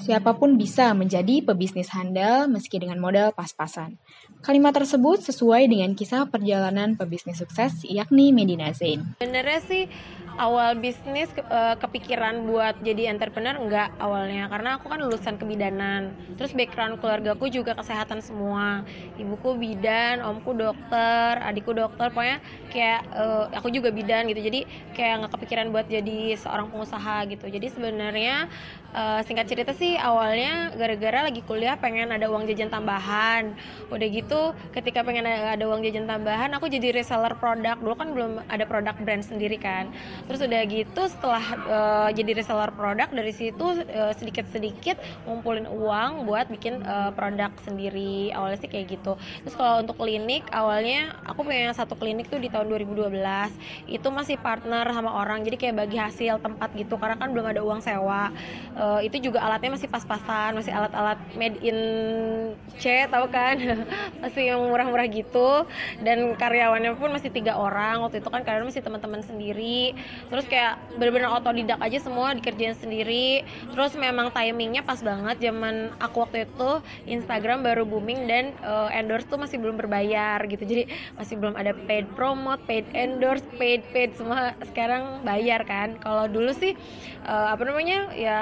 Siapapun bisa menjadi pebisnis handal meski dengan modal pas-pasan. Kalimat tersebut sesuai dengan kisah perjalanan pebisnis sukses yakni Medina Zain. Sebenarnya sih awal bisnis kepikiran buat jadi entrepreneur enggak awalnya, karena aku kan lulusan kebidanan. Terus background keluargaku juga kesehatan semua. Ibuku bidan, omku dokter, adikku dokter, pokoknya kayak aku juga bidan gitu. Jadi kayak nggak kepikiran buat jadi seorang pengusaha gitu. Jadi sebenarnya singkat cerita sih awalnya gara-gara lagi kuliah pengen ada uang jajan tambahan. Udah gitu ketika pengen ada uang jajan tambahan, aku jadi reseller produk. Dulu kan belum ada produk brand sendiri kan. Terus udah gitu setelah jadi reseller produk, dari situ sedikit-sedikit ngumpulin uang buat bikin produk sendiri. Awalnya sih kayak gitu. Terus kalau untuk klinik, awalnya aku punya satu klinik tuh di tahun 2012. Itu masih partner sama orang, jadi kayak bagi hasil tempat gitu, karena kan belum ada uang sewa. Itu juga alatnya masih pas-pasan, masih alat-alat made in C, tahu kan? Masih yang murah-murah gitu. Dan karyawannya pun masih 3 orang. Waktu itu kan karyawan masih teman-teman sendiri. Terus kayak benar-benar otodidak aja, semua dikerjain sendiri. Terus memang timingnya pas banget, zaman aku waktu itu Instagram baru booming dan endorse tuh masih belum berbayar gitu. Jadi masih belum ada paid promote, paid endorse, paid semua. Sekarang bayar kan. Kalau dulu sih ya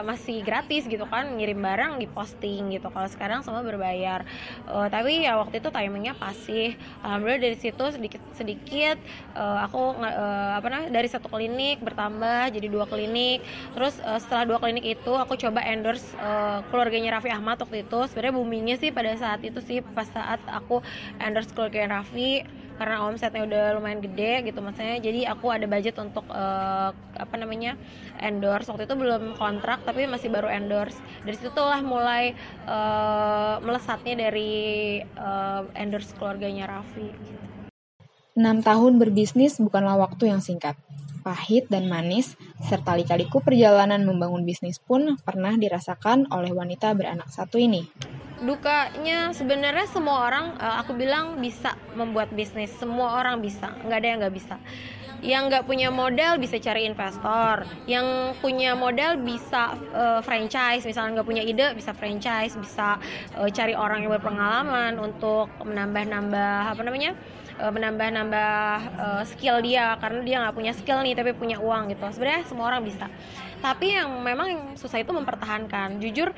masih gratis gitu kan, ngirim barang di posting gitu. Kalau sekarang semua berbayar. Tapi ya waktu itu timingnya pas sih. Alhamdulillah dari situ sedikit aku dari satu klinik bertambah jadi 2 klinik. Terus setelah 2 klinik itu aku coba endorse keluarganya Raffi Ahmad waktu itu. Sebenarnya boomingnya sih pada saat itu sih, pas saat aku endorse keluarganya Raffi, karena omsetnya udah lumayan gede gitu maksudnya. Jadi aku ada budget untuk endorse. Waktu itu belum kontrak tapi masih baru endorse. Dari situ lah mulai melesatnya dari endorse keluarganya Raffi gitu. 6 tahun berbisnis bukanlah waktu yang singkat. Pahit dan manis, serta lika-liku perjalanan membangun bisnis pun pernah dirasakan oleh wanita beranak satu ini. Dukanya sebenarnya semua orang, aku bilang bisa membuat bisnis. Semua orang bisa, nggak ada yang nggak bisa. Yang nggak punya modal bisa cari investor, yang punya modal bisa franchise, misalnya nggak punya ide bisa franchise, bisa cari orang yang berpengalaman untuk menambah skill dia, karena dia nggak punya skill nih tapi punya uang gitu. Sebenarnya semua orang bisa, tapi yang memang yang susah itu mempertahankan. Jujur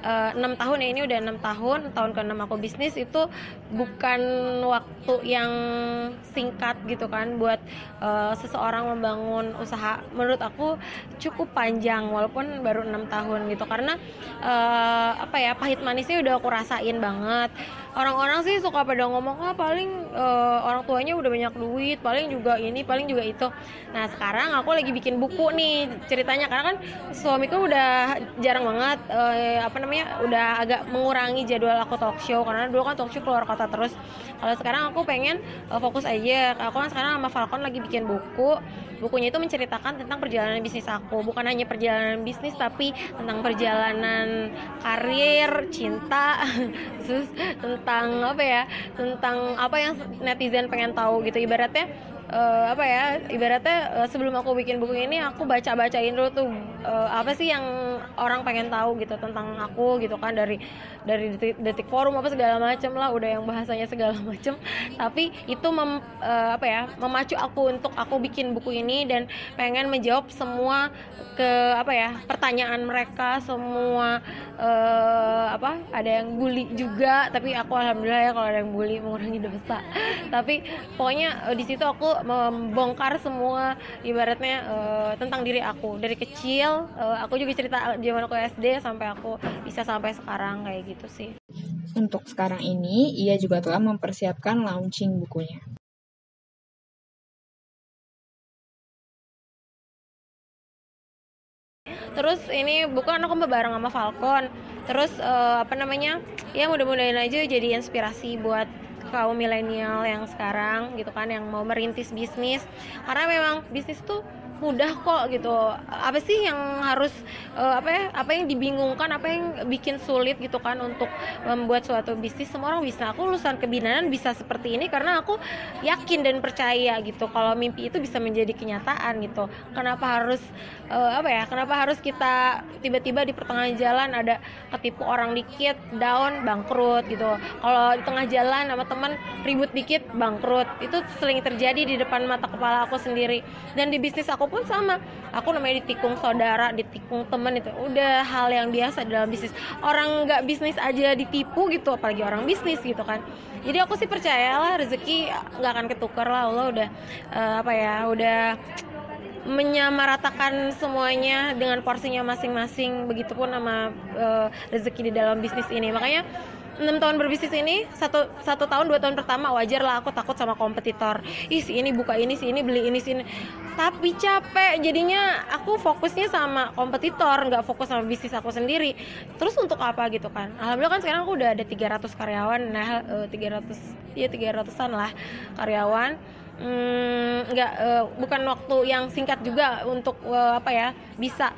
6 tahun ya, ini udah 6 tahun ke-6 aku bisnis, itu bukan waktu yang singkat gitu kan buat seseorang membangun usaha. Menurut aku cukup panjang walaupun baru 6 tahun gitu, karena pahit manisnya udah aku rasain banget. Orang-orang sih suka pada ngomong paling orang tuanya udah banyak duit, paling juga ini, paling juga itu. Nah sekarang aku lagi bikin buku nih ceritanya, karena kan suamiku udah jarang banget udah agak mengurangi jadwal aku talk show, karena dulu kan talk show keluar kota terus. Kalau sekarang aku pengen fokus aja. Aku kan sekarang sama Falcon lagi bikin buku. Bukunya itu menceritakan tentang perjalanan bisnis aku, bukan hanya perjalanan bisnis tapi tentang perjalanan karir, cinta, terus tentang apa yang netizen pengen tahu gitu. Ibaratnya sebelum aku bikin buku ini aku bacain dulu tuh apa sih yang orang pengen tahu gitu tentang aku gitu kan, dari detik forum apa segala macam lah, udah yang bahasanya segala macam. Tapi itu memacu aku untuk aku bikin buku ini dan pengen menjawab semua pertanyaan mereka semua. Ada yang bully juga, tapi aku alhamdulillah ya kalau ada yang bully mengurangi dosa. Tapi pokoknya di situ aku membongkar semua ibaratnya tentang diri aku dari kecil. Aku juga cerita zaman aku SD sampai aku bisa sampai sekarang kayak gitu sih. Untuk sekarang ini, ia juga telah mempersiapkan launching bukunya. Terus ini bukan aku bareng sama Falcon. Terus ya mudah-mudahan aja jadi inspirasi buat kaum milenial yang sekarang gitu kan, yang mau merintis bisnis. Karena memang bisnis tuh mudah kok gitu. Apa sih yang harus apa yang dibingungkan, apa yang bikin sulit gitu kan untuk membuat suatu bisnis? Semua orang bisa. Aku lulusan kebidanan bisa seperti ini karena aku yakin dan percaya gitu kalau mimpi itu bisa menjadi kenyataan gitu. Kenapa harus kenapa harus kita tiba-tiba di pertengahan jalan ada ketipu orang dikit, down, bangkrut gitu. Kalau di tengah jalan sama teman ribut dikit, bangkrut. Itu sering terjadi di depan mata kepala aku sendiri. Dan di bisnis aku pun sama. Aku namanya ditikung saudara, ditikung teman, itu udah hal yang biasa dalam bisnis. Orang nggak bisnis aja ditipu gitu, apalagi orang bisnis gitu kan. Jadi aku sih percayalah rezeki nggak akan ketukar lah. Allah udah udah menyamaratakan semuanya dengan porsinya masing-masing. Begitupun sama rezeki di dalam bisnis ini. Makanya 6 tahun berbisnis ini, satu tahun 2 tahun pertama wajar lah aku takut sama kompetitor. Si ini buka ini, si ini beli ini, si ini. Tapi capek jadinya, aku fokusnya sama kompetitor, nggak fokus sama bisnis aku sendiri. Terus untuk apa gitu kan? Alhamdulillah kan sekarang aku udah ada 300 karyawan. Nah 300-an lah karyawan. Bukan waktu yang singkat juga untuk bisa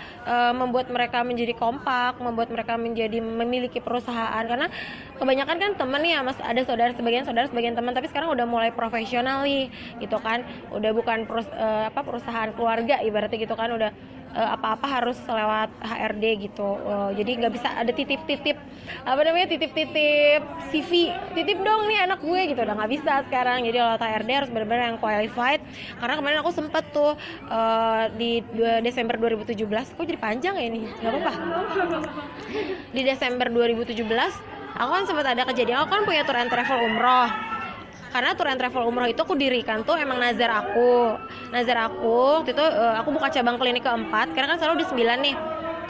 membuat mereka menjadi kompak, membuat mereka menjadi memiliki perusahaan. Karena kebanyakan kan temen ya, mas, ada sebagian teman, tapi sekarang udah mulai profesional nih gitu kan, udah bukan perusahaan keluarga ibaratnya gitu kan, udah apa-apa harus lewat HRD gitu. Jadi nggak bisa ada titip-titip CV, titip dong nih anak gue gitu, udah nggak bisa sekarang. Jadi lewat HRD harus benar-benar yang qualified. Karena kemarin aku sempet tuh di Desember 2017, kok jadi panjang ya ini, nggak apa-apa. Di Desember 2017 aku kan sempat ada kejadian, aku kan punya tour and travel umroh. Karena tour and travel umroh itu aku dirikan tuh emang nazar aku waktu itu. Aku buka cabang klinik keempat, karena kan selalu di 9 nih,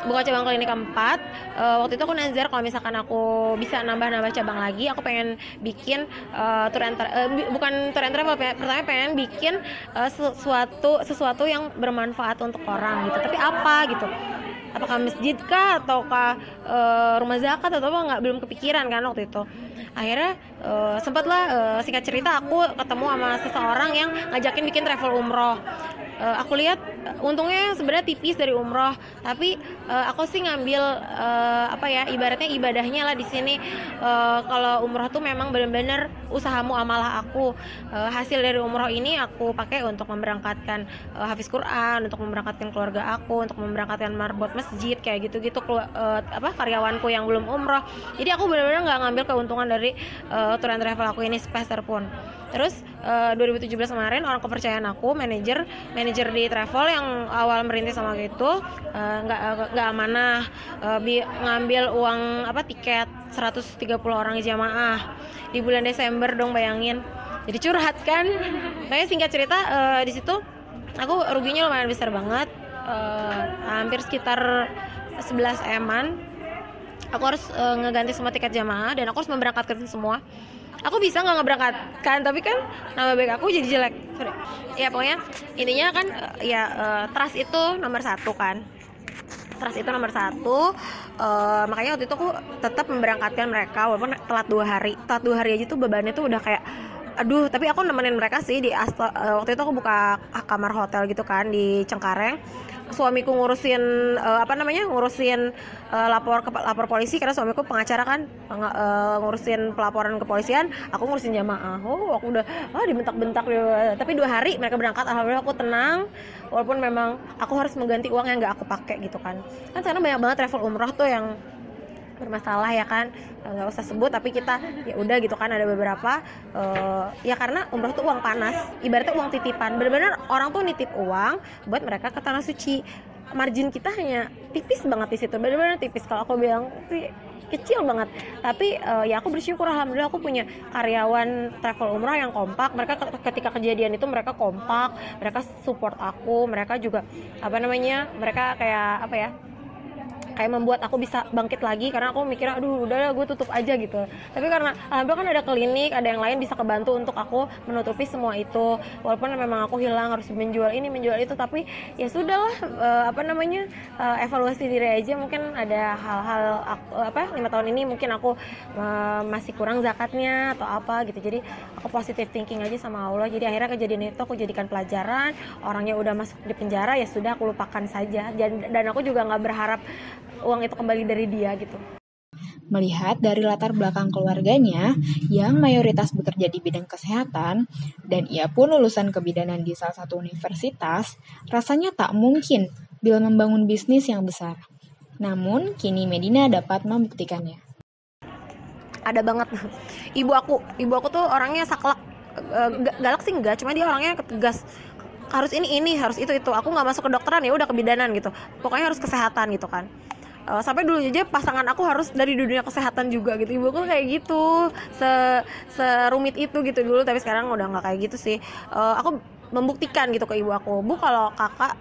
buka cabang klinik keempat. Waktu itu aku nazar kalau misalkan aku bisa nambah cabang lagi, aku pengen bikin bukan tour and travel, pertama pengen bikin sesuatu yang bermanfaat untuk orang gitu. Tapi apa gitu, apakah masjid kah, ataukah rumah zakat, atau apa, belum kepikiran kan waktu itu. Akhirnya sempatlah, singkat cerita, aku ketemu sama seseorang yang ngajakin bikin travel umroh. Aku lihat untungnya sebenarnya tipis dari umroh, tapi aku sih ngambil ibaratnya ibadahnya lah di sini. Kalau umroh tuh memang benar-benar usahamu amalah aku. Hasil dari umroh ini aku pakai untuk memberangkatkan hafiz Quran, untuk memberangkatkan keluarga aku, untuk memberangkatkan marbot masjid kayak gitu-gitu, karyawanku yang belum umroh. Jadi aku benar-benar nggak ngambil keuntungan dari tour and travel aku ini sepeser pun. Terus 2017 kemarin orang kepercayaan aku, manajer di travel yang awal merintis sama gitu, nggak amanah, ngambil uang tiket 130 orang jamaah di bulan Desember dong, bayangin. Jadi curhat kan. Kayak singkat cerita, di situ aku ruginya lumayan besar banget, hampir sekitar 11 M-an. Aku harus ngeganti semua tiket jamaah dan aku harus memberangkatkan semua. Aku bisa nggak ngeberangkatkan, tapi kan nama baik aku jadi jelek. Sorry. Ya pokoknya intinya kan trust itu nomor 1 kan. Trust itu nomor 1. Makanya waktu itu aku tetap memberangkatkan mereka walaupun telat 2 hari. Telat 2 hari aja tuh bebannya tuh udah kayak aduh. Tapi aku nemenin mereka sih di waktu itu aku buka kamar hotel gitu kan di Cengkareng. Suamiku ngurusin lapor polisi, karena suamiku pengacara kan, ngurusin pelaporan kepolisian, aku ngurusin jamaah. Aku udah dibentak-bentak. Tapi 2 hari mereka berangkat, alhamdulillah aku tenang, walaupun memang aku harus mengganti uang yang nggak aku pakai gitu kan sekarang banyak banget travel umroh tuh yang bermasalah ya kan, nggak usah sebut, tapi kita ya udah gitu kan, ada beberapa ya karena umroh tuh uang panas, ibaratnya uang titipan, benar-benar orang tuh nitip uang buat mereka ke tanah suci. Margin kita hanya tipis banget di situ, benar-benar tipis, kalau aku bilang kecil banget. Tapi ya aku bersyukur, alhamdulillah aku punya karyawan travel umroh yang kompak. Mereka ketika kejadian itu mereka kompak, mereka support aku, mereka juga mereka kayak kayak membuat aku bisa bangkit lagi, karena aku mikirnya aduh udahlah gue tutup aja gitu. Tapi karena alhamdulillah kan ada klinik, ada yang lain bisa kebantu untuk aku menutupi semua itu. Walaupun memang aku hilang, harus menjual ini menjual itu, tapi ya sudahlah, evaluasi diri aja. Mungkin ada hal-hal 5 tahun ini mungkin aku masih kurang zakatnya atau apa gitu. Jadi aku positive thinking aja sama Allah. Jadi akhirnya kejadian itu aku jadikan pelajaran. Orangnya udah masuk di penjara, ya sudah aku lupakan saja. Dan aku juga nggak berharap uang itu kembali dari dia gitu. Melihat dari latar belakang keluarganya yang mayoritas bekerja di bidang kesehatan dan ia pun lulusan kebidanan di salah satu universitas, rasanya tak mungkin bila membangun bisnis yang besar. Namun kini Medina dapat membuktikannya. Ada banget. Ibu aku tuh orangnya saklek, galak sih enggak, cuma dia orangnya tegas. Harus ini harus itu. Aku nggak masuk ke dokteran, ya udah kebidanan gitu. Pokoknya harus kesehatan gitu kan. Sampai dulu aja pasangan aku harus dari dunia kesehatan juga gitu. Ibu aku kayak gitu, serumit itu gitu dulu. Tapi sekarang udah nggak kayak gitu sih. Aku membuktikan gitu ke ibu aku, Bu, kalau kakak,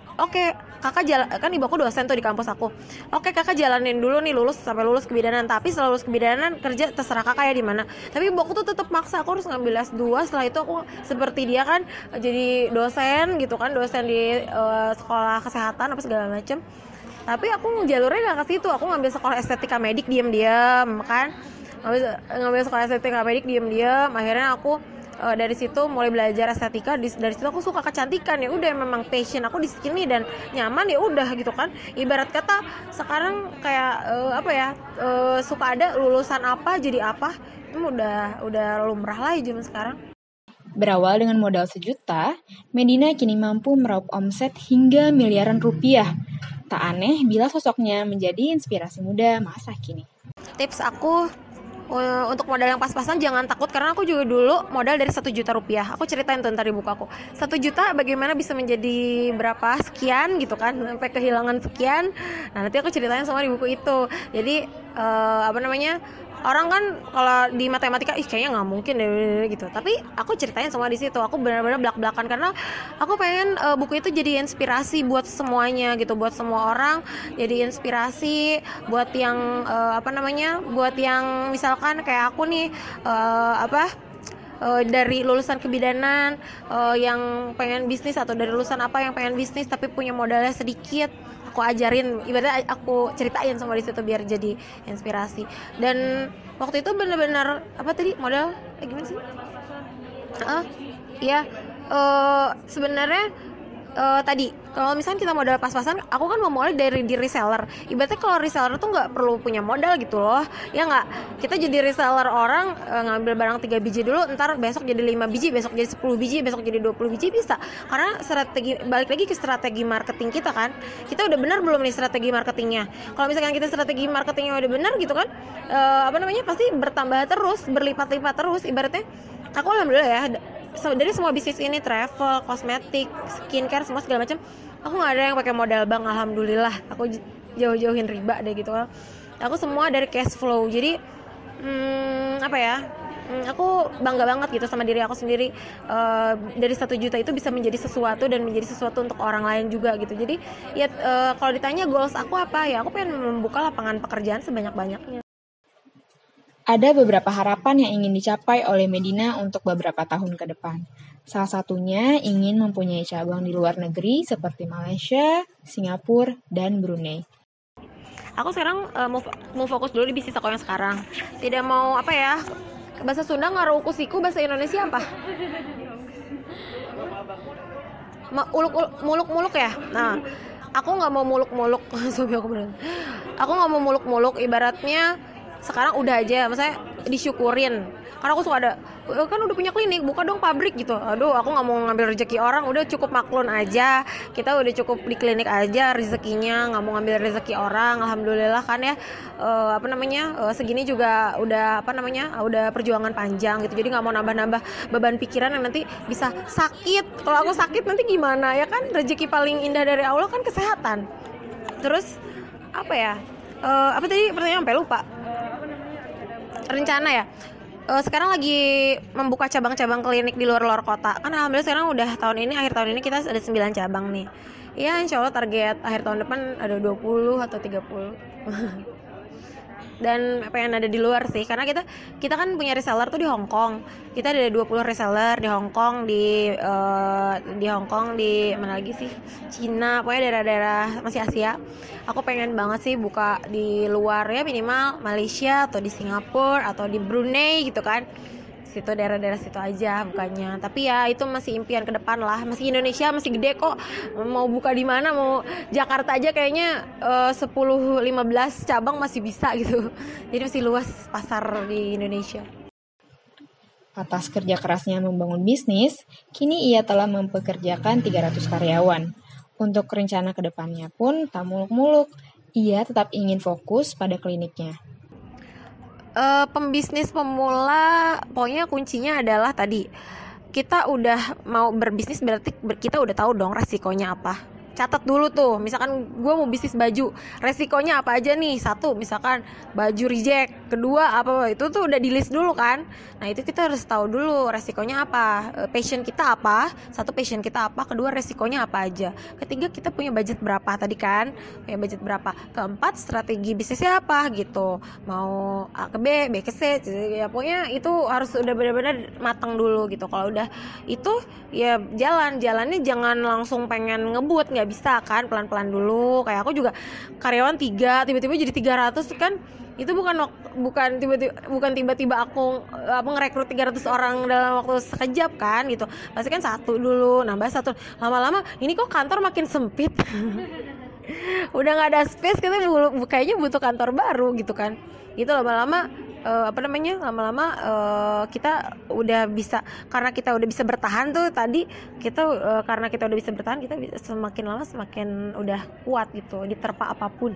kakak jalan, kan ibu aku dosen tuh di kampus aku. Kakak jalanin dulu nih sampai lulus kebidanan, tapi setelah lulus kebidanan kerja terserah kakak ya di mana. Tapi ibu aku tuh tetap maksa aku harus ngambil S2. Setelah itu aku seperti dia kan jadi dosen gitu kan, dosen di sekolah kesehatan apa segala macem. Tapi aku jalurnya gak ke situ. Aku ngambil sekolah estetika medik diam-diam kan, ngambil sekolah estetika medik diam-diam. Akhirnya aku dari situ mulai belajar estetika. Dari situ aku suka kecantikan, ya udah memang passion aku di sini dan nyaman, ya udah gitu kan. Ibarat kata sekarang kayak suka ada lulusan apa jadi apa, itu udah lumrah lah zaman sekarang. Berawal dengan modal 1 juta, Medina kini mampu meraup omset hingga miliaran rupiah. Tak aneh bila sosoknya menjadi inspirasi muda masa kini. Tips aku untuk modal yang pas-pasan jangan takut, karena aku juga dulu modal dari 1 juta rupiah. Aku ceritain tuh ntar di buku aku. 1 juta bagaimana bisa menjadi berapa sekian gitu kan, sampai kehilangan sekian. Nah nanti aku ceritain semua di buku itu. Jadi orang kan kalau di matematika kayaknya nggak mungkin deh gitu, tapi aku ceritain semua di situ. Aku benar-benar belak-belakan karena aku pengen buku itu jadi inspirasi buat semuanya gitu, buat semua orang, jadi inspirasi buat yang buat yang misalkan kayak aku nih dari lulusan kebidanan yang pengen bisnis, atau dari lulusan apa yang pengen bisnis tapi punya modalnya sedikit. Aku ajarin, ibaratnya aku ceritain semua di situ biar jadi inspirasi. Dan waktu itu benar-benar modal gimana sih? Sebenarnya tadi kalau misalnya kita modal pas-pasan, aku kan memulai dari di reseller. Ibaratnya kalau reseller tuh nggak perlu punya modal gitu loh, ya nggak? Kita jadi reseller orang, ngambil barang 3 biji dulu, ntar besok jadi 5 biji, besok jadi 10 biji, besok jadi 20 biji, bisa. Karena balik lagi ke strategi marketing kita kan, kita udah benar belum nih strategi marketingnya. Kalau misalkan kita strategi marketingnya udah benar gitu kan, pasti bertambah terus, berlipat-lipat terus. Ibaratnya aku alhamdulillah ya, dari semua bisnis ini, travel, kosmetik, skincare, semua segala macam, aku nggak ada yang pakai modal bank, alhamdulillah. Aku jauh-jauhin riba deh gitu. Aku semua dari cash flow. Jadi aku bangga banget gitu sama diri aku sendiri. Dari 1 juta itu bisa menjadi sesuatu, dan menjadi sesuatu untuk orang lain juga gitu. Jadi ya kalau ditanya goals aku apa, ya aku pengen membuka lapangan pekerjaan sebanyak-banyaknya. Ada beberapa harapan yang ingin dicapai oleh Medina untuk beberapa tahun ke depan. Salah satunya ingin mempunyai cabang di luar negeri seperti Malaysia, Singapura, dan Brunei. Aku sekarang mau fokus dulu di bisnis aku yang sekarang. Tidak mau bahasa Sunda ngarukusiku, bahasa Indonesia apa? Muluk-muluk ya. Nah, aku nggak mau muluk-muluk. Aku nggak mau muluk-muluk. Ibaratnya sekarang udah aja, maksudnya disyukurin. Karena aku suka kan udah punya klinik, buka dong pabrik gitu. Aduh, aku nggak mau ngambil rezeki orang, udah cukup maklun aja. Kita udah cukup di klinik aja rezekinya, nggak mau ngambil rezeki orang. Alhamdulillah kan ya, segini juga udah udah perjuangan panjang gitu. Jadi nggak mau nambah-nambah beban pikiran yang nanti bisa sakit. Kalau aku sakit nanti gimana ya kan? Rezeki paling indah dari Allah kan kesehatan. Terus apa tadi pertanyaan, sampai lupa. Rencana ya, sekarang lagi membuka cabang-cabang klinik di luar kota. Kan alhamdulillah sekarang udah akhir tahun ini kita ada 9 cabang nih. Ya insya Allah target akhir tahun depan ada 20 atau 30. Dan pengen ada di luar sih, karena kita kan punya reseller tuh di Hong Kong. Kita ada 20 reseller di Hong Kong, di Hong Kong, di mana lagi sih, Cina, pokoknya daerah-daerah masih Asia. Aku pengen banget sih buka di luar, ya minimal Malaysia atau di Singapura atau di Brunei gitu kan, situ daerah-daerah situ aja bukannya. Tapi ya itu masih impian ke depan lah. Masih Indonesia masih gede kok, mau buka di mana, mau Jakarta aja kayaknya 10-15 cabang masih bisa gitu. Jadi masih luas pasar di Indonesia. Atas kerja kerasnya membangun bisnis, kini ia telah mempekerjakan 300 karyawan. Untuk rencana ke depannya pun tak muluk-muluk, ia tetap ingin fokus pada kliniknya. Pembisnis pemula, pokoknya kuncinya adalah tadi, kita udah mau berbisnis berarti kita udah tahu dong resikonya apa. Catat dulu tuh, misalkan gue mau bisnis baju, resikonya apa aja nih. Satu, misalkan baju reject. Kedua, apa, itu tuh udah di list dulu kan. Nah itu kita harus tahu dulu resikonya apa, passion kita apa. Satu, passion kita apa. Kedua, resikonya apa aja. Ketiga, kita punya budget berapa tadi kan, punya budget berapa. Keempat, strategi bisnisnya apa gitu, mau A ke B, B ke C, ya pokoknya itu harus udah benar-benar matang dulu gitu. Kalau udah itu ya jalannya jangan langsung pengen ngebut, nggak bisa kan, pelan-pelan dulu. Kayak aku juga karyawan 3 tiba-tiba jadi 300 kan, itu bukan tiba-tiba aku ngerekrut 300 orang dalam waktu sekejap kan gitu. Pasti kan satu dulu, nambah satu, lama-lama ini kok kantor makin sempit. Udah nggak ada space, kita kayaknya butuh kantor baru gitu kan. Itu lama-lama kita udah bisa, karena kita udah bisa bertahan tuh tadi, karena kita udah bisa bertahan, kita semakin lama semakin udah kuat gitu, diterpa apapun.